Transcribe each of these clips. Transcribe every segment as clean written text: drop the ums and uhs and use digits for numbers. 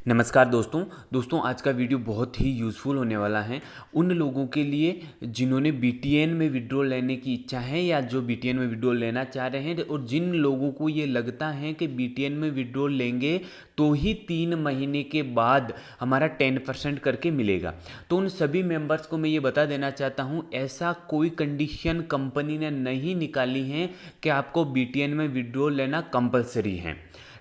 नमस्कार दोस्तों आज का वीडियो बहुत ही यूज़फुल होने वाला है उन लोगों के लिए जिन्होंने बीटीएन में विड्रॉल लेने की इच्छा है या जो बीटीएन में विड्रॉल लेना चाह रहे हैं और जिन लोगों को ये लगता है कि बीटीएन में विड्रॉल लेंगे तो ही 3 महीने के बाद हमारा 10% करके मिलेगा। तो उन सभी मेंबर्स को मैं ये बता देना चाहता हूँ, ऐसा कोई कंडीशन कंपनी ने नहीं निकाली है कि आपको बीटीएन में विड्रॉल लेना कंपलसरी है।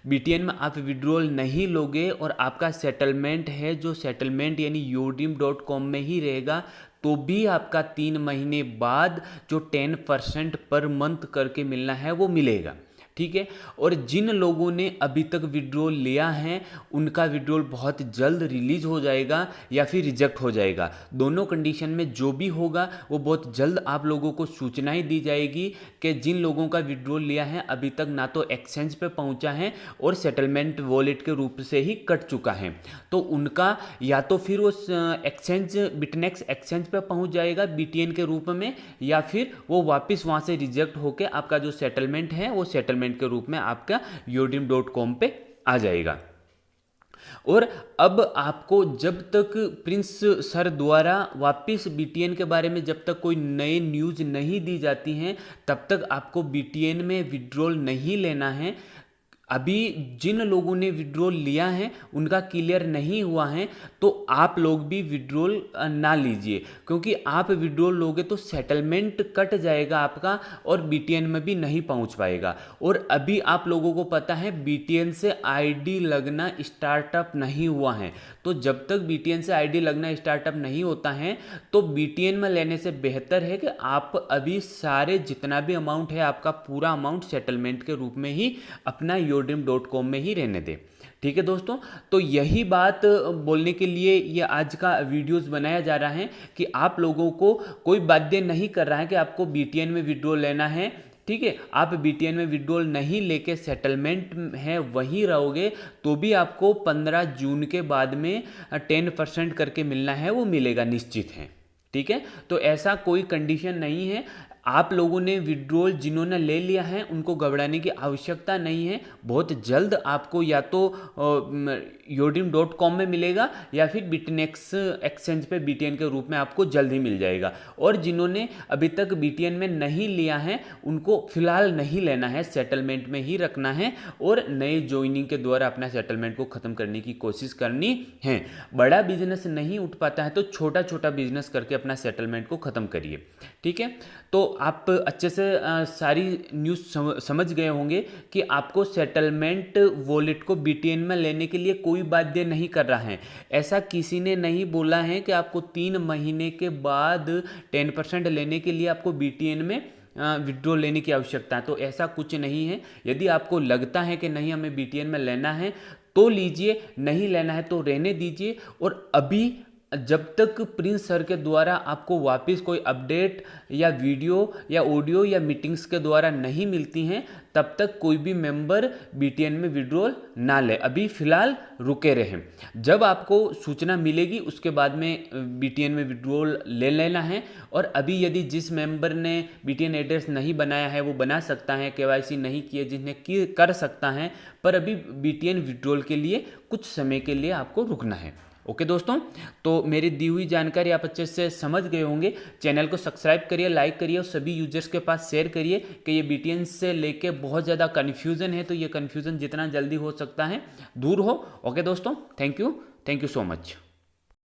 बीटीएन में आप विड्रॉल नहीं लोगे और आपका सेटलमेंट है जो सेटलमेंट यानी yodim.com में ही रहेगा तो भी आपका 3 महीने बाद जो 10% पर मंथ करके मिलना है वो मिलेगा। ठीक है। और जिन लोगों ने अभी तक विड्रॉल लिया है उनका विड्रॉल बहुत जल्द रिलीज हो जाएगा या फिर रिजेक्ट हो जाएगा। दोनों कंडीशन में जो भी होगा वो बहुत जल्द आप लोगों को सूचनाएं दी जाएगी कि जिन लोगों का विड्रॉल लिया है अभी तक ना तो एक्सचेंज पे पहुंचा है और सेटलमेंट वॉलेट के रूप से ही कट चुका है, तो उनका या तो फिर वो एक्सचेंज बिटनेक्स एक्सचेंज पे पहुंच जाएगा बीटीएन के रूप में, या फिर वो वापस वहां से रिजेक्ट होकर आपका जो सेटलमेंट है वो सेटलमेंट के रूप में आपका yodim.com पे आ जाएगा। और अब आपको जब तक प्रिंस सर द्वारा वापस बीटीएन के बारे में जब तक कोई नए न्यूज़ नहीं दी जाती हैं तब तक आपको बीटीएन में विड्रॉल नहीं लेना है। अभी जिन लोगों ने विड्रॉल लिया है उनका क्लियर नहीं हुआ है तो आप लोग भी विड्रॉल ना लीजिए, क्योंकि आप विड्रॉल लोगे तो सेटलमेंट कट जाएगा आपका और बीटीएन में भी नहीं पहुंच पाएगा। और अभी आप लोगों को पता है बीटीएन से आईडी लगना स्टार्टअप नहीं हुआ है, तो जब तक बीटीएन से आईडी लगना स्टार्टअप नहीं होता है तो बीटीएन में लेने से बेहतर है कि आप अभी सारे जितना भी अमाउंट है आपका पूरा अमाउंट सेटलमेंट के रूप में ही अपना yodim.com में ही रहने दें। ठीक है दोस्तों, तो यही बात बोलने के लिए ये आज का वीडियोस बनाया जा रहा है कि आप लोगों को कोई बाध्य नहीं कर रहा है कि आपको बीटीएन में विड्रॉल लेना है। ठीक है, आप बीटीएन में विड्रॉल नहीं लेके सेटलमेंट है वहीं रहोगे तो भी आपको 15 जून के बाद में 10% करके मिलना है वो मिलेगा, निश्चित है। ठीक है, तो ऐसा कोई कंडीशन नहीं है। आप लोगों ने विड्रॉल जिन्होंने ले लिया है उनको घबराने की आवश्यकता नहीं है, बहुत जल्द आपको या तो yodim.com में मिलेगा या फिर बिटनेक्स एक्सचेंज पे बीटीएन के रूप में आपको जल्द ही मिल जाएगा। और जिन्होंने अभी तक बीटीएन में नहीं लिया है उनको फिलहाल नहीं लेना है, सेटलमेंट में ही रखना है और नए ज्वाइनिंग के द्वारा अपना सेटलमेंट को ख़त्म करने की कोशिश करनी है। बड़ा बिजनेस नहीं उठ पाता है तो छोटा छोटा बिजनेस करके अपना सेटलमेंट को ख़त्म करिए। ठीक है, तो आप अच्छे से सारी न्यूज़ समझ गए होंगे कि आपको सेटलमेंट वॉलेट को बीटीएन में लेने के लिए कोई बाध्य नहीं कर रहा है। ऐसा किसी ने नहीं बोला है कि आपको 3 महीने के बाद 10% लेने के लिए आपको बीटीएन में विड्रॉल लेने की आवश्यकता है, तो ऐसा कुछ नहीं है। यदि आपको लगता है कि नहीं हमें बीटीएन में लेना है तो लीजिए, नहीं लेना है तो रहने दीजिए। और अभी जब तक प्रिंस सर के द्वारा आपको वापस कोई अपडेट या वीडियो या ऑडियो या मीटिंग्स के द्वारा नहीं मिलती हैं तब तक कोई भी मेंबर बीटीएन में विड्रॉल ना ले, अभी फ़िलहाल रुके रहें। जब आपको सूचना मिलेगी उसके बाद में बीटीएन में विड्रॉल ले लेना है। और अभी यदि जिस मेंबर ने बीटीएन एड्रेस नहीं बनाया है वो बना सकता है, केवाईसी नहीं किए जिन्हें कर सकता है, पर अभी बीटीएन विड्रॉल के लिए कुछ समय के लिए आपको रुकना है। ओके दोस्तों, तो मेरी दी हुई जानकारी आप अच्छे से समझ गए होंगे। चैनल को सब्सक्राइब करिए, लाइक करिए और सभी यूजर्स के पास शेयर करिए कि ये बीटीएन से लेके बहुत ज़्यादा कन्फ्यूज़न है, तो ये कन्फ्यूज़न जितना जल्दी हो सकता है दूर हो। ओके दोस्तों, थैंक यू सो मच।